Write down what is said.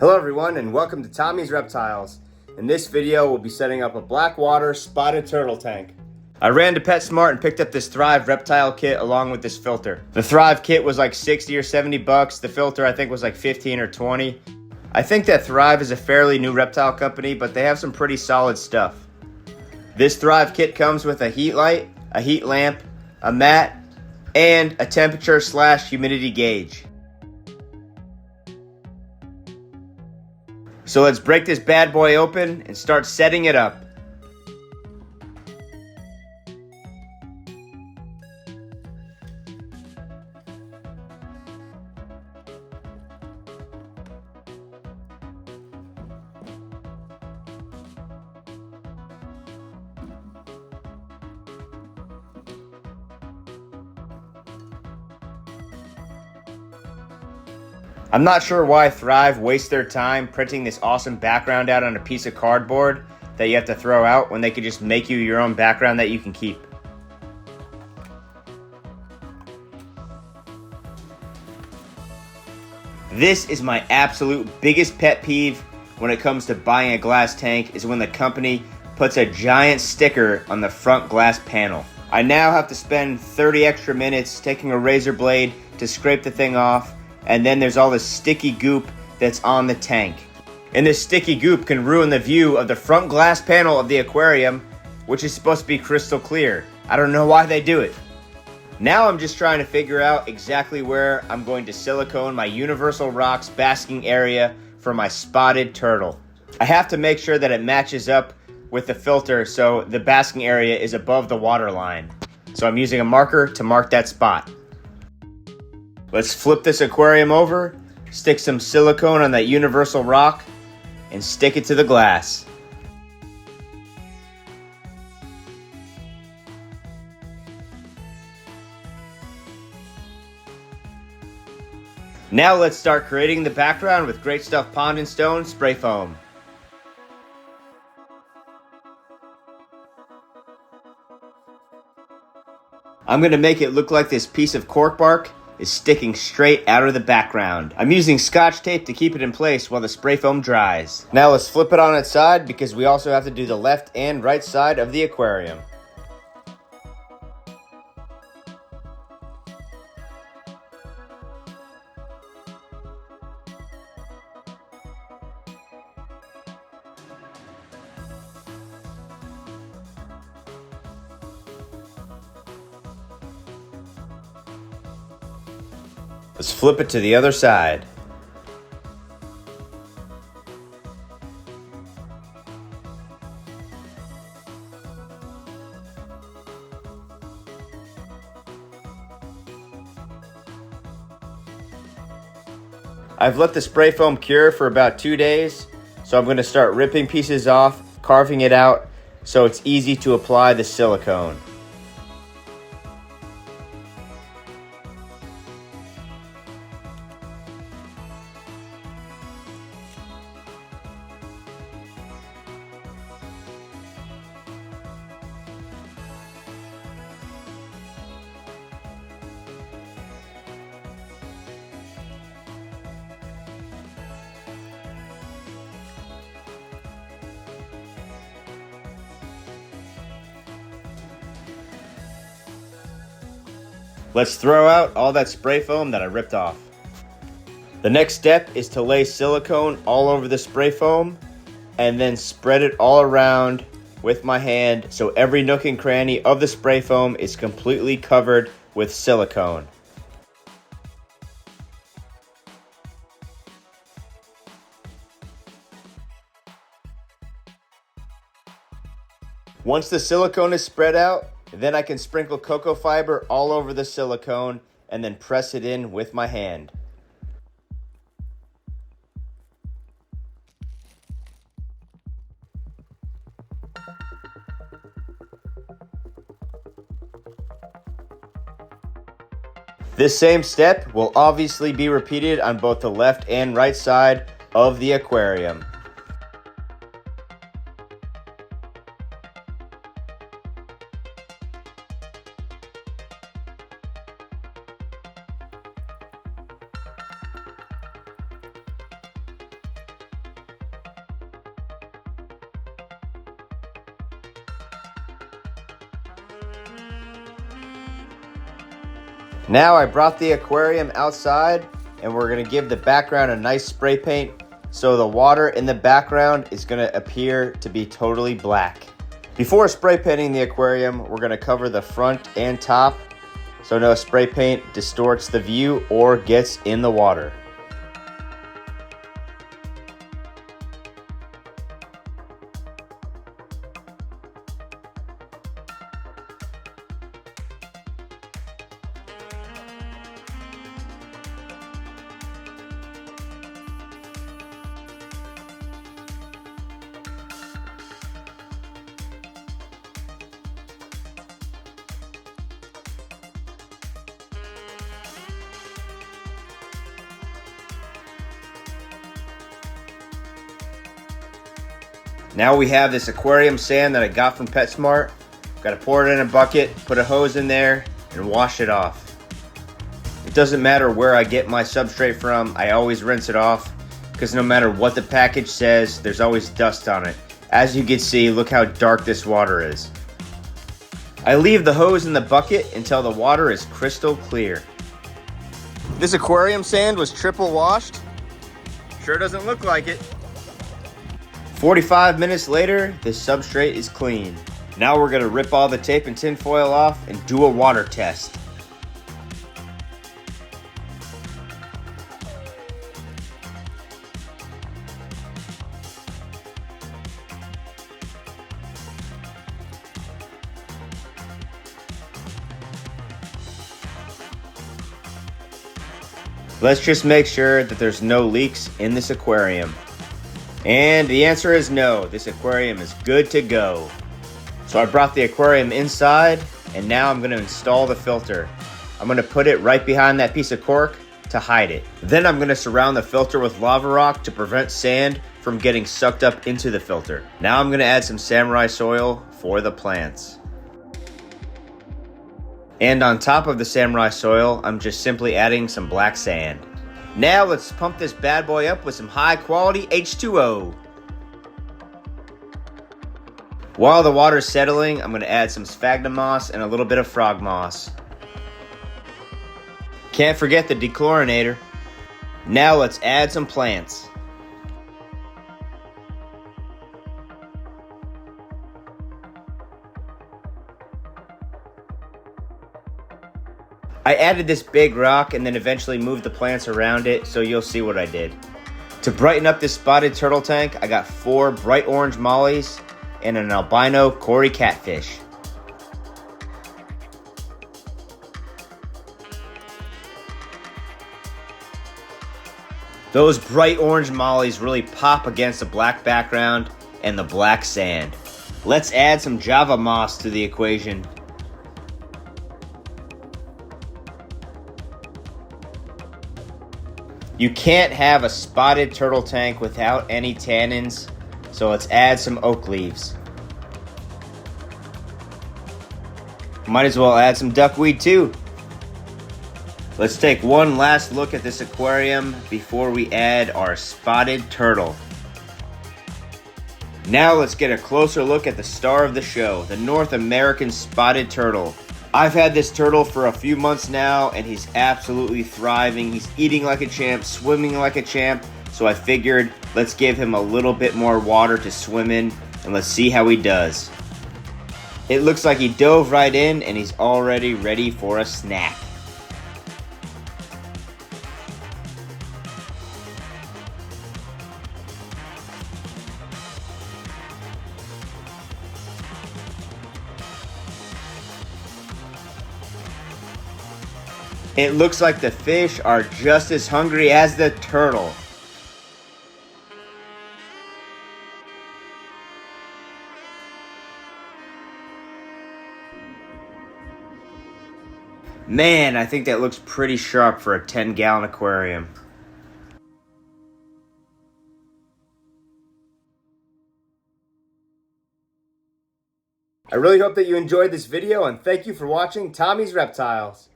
Hello everyone and welcome to Tommy's Reptiles. In this video we'll be setting up a blackwater spotted turtle tank. I ran to PetSmart and picked up this Thrive Reptile kit along with this filter. The Thrive kit was like 60 or 70 bucks. The filter I think was like 15 or 20. I think that Thrive is a fairly new reptile company, but they have some pretty solid stuff. This Thrive kit comes with a heat light, a heat lamp, a mat, and a temperature/humidity gauge. So let's break this bad boy open and start setting it up. I'm not sure why Thrive wastes their time printing this awesome background out on a piece of cardboard that you have to throw out when they could just make you your own background that you can keep. This is my absolute biggest pet peeve when it comes to buying a glass tank, is when the company puts a giant sticker on the front glass panel. I now have to spend 30 extra minutes taking a razor blade to scrape the thing off, and then there's all this sticky goop that's on the tank. And this sticky goop can ruin the view of the front glass panel of the aquarium, which is supposed to be crystal clear. I don't know why they do it. Now I'm just trying to figure out exactly where I'm going to silicone my Universal Rocks basking area for my spotted turtle. I have to make sure that it matches up with the filter so the basking area is above the water line. So I'm using a marker to mark that spot. Let's flip this aquarium over, stick some silicone on that Universal Rock, and stick it to the glass. Now let's start creating the background with Great Stuff Pond and Stone spray foam. I'm going to make it look like this piece of cork bark is sticking straight out of the background. I'm using Scotch tape to keep it in place while the spray foam dries. Now let's flip it on its side because we also have to do the left and right side of the aquarium. Let's flip it to the other side. I've let the spray foam cure for about 2 days, so I'm going to start ripping pieces off, carving it out, so it's easy to apply the silicone. Let's throw out all that spray foam that I ripped off. The next step is to lay silicone all over the spray foam and then spread it all around with my hand so every nook and cranny of the spray foam is completely covered with silicone. Once the silicone is spread out, then I can sprinkle cocoa fiber all over the silicone and then press it in with my hand. This same step will obviously be repeated on both the left and right side of the aquarium. Now I brought the aquarium outside and we're gonna give the background a nice spray paint so the water in the background is gonna appear to be totally black. Before spray painting the aquarium, we're gonna cover the front and top so no spray paint distorts the view or gets in the water. Now we have this aquarium sand that I got from PetSmart. Got to pour it in a bucket, put a hose in there, and wash it off. It doesn't matter where I get my substrate from, I always rinse it off because no matter what the package says, there's always dust on it. As you can see, look how dark this water is. I leave the hose in the bucket until the water is crystal clear. This aquarium sand was triple washed. Sure doesn't look like it. 45 minutes later, this substrate is clean. Now we're gonna rip all the tape and tin foil off and do a water test. Let's just make sure that there's no leaks in this aquarium. And the answer is no, this aquarium is good to go. So I brought the aquarium inside and now I'm going to install the filter. I'm going to put it right behind that piece of cork to hide it. Then I'm going to surround the filter with lava rock to prevent sand from getting sucked up into the filter. Now I'm going to add some samurai soil for the plants. And on top of the samurai soil, I'm just simply adding some black sand. Now let's pump this bad boy up with some high quality H2O. While the water's settling, I'm going to add some sphagnum moss and a little bit of frog moss. Can't forget the dechlorinator. Now let's add some plants. I added this big rock and then eventually moved the plants around it, so you'll see what I did. To brighten up this spotted turtle tank, I got 4 bright orange mollies and an albino Cory catfish. Those bright orange mollies really pop against the black background and the black sand. Let's add some Java moss to the equation. You can't have a spotted turtle tank without any tannins, so let's add some oak leaves. Might as well add some duckweed too. Let's take one last look at this aquarium before we add our spotted turtle. Now let's get a closer look at the star of the show, the North American spotted turtle. I've had this turtle for a few months now and he's absolutely thriving. He's eating like a champ, swimming like a champ. So I figured let's give him a little bit more water to swim in and let's see how he does. It looks like he dove right in and he's already ready for a snack. It looks like the fish are just as hungry as the turtle. Man, I think that looks pretty sharp for a 10-gallon aquarium. I really hope that you enjoyed this video and thank you for watching Tommy's Reptiles.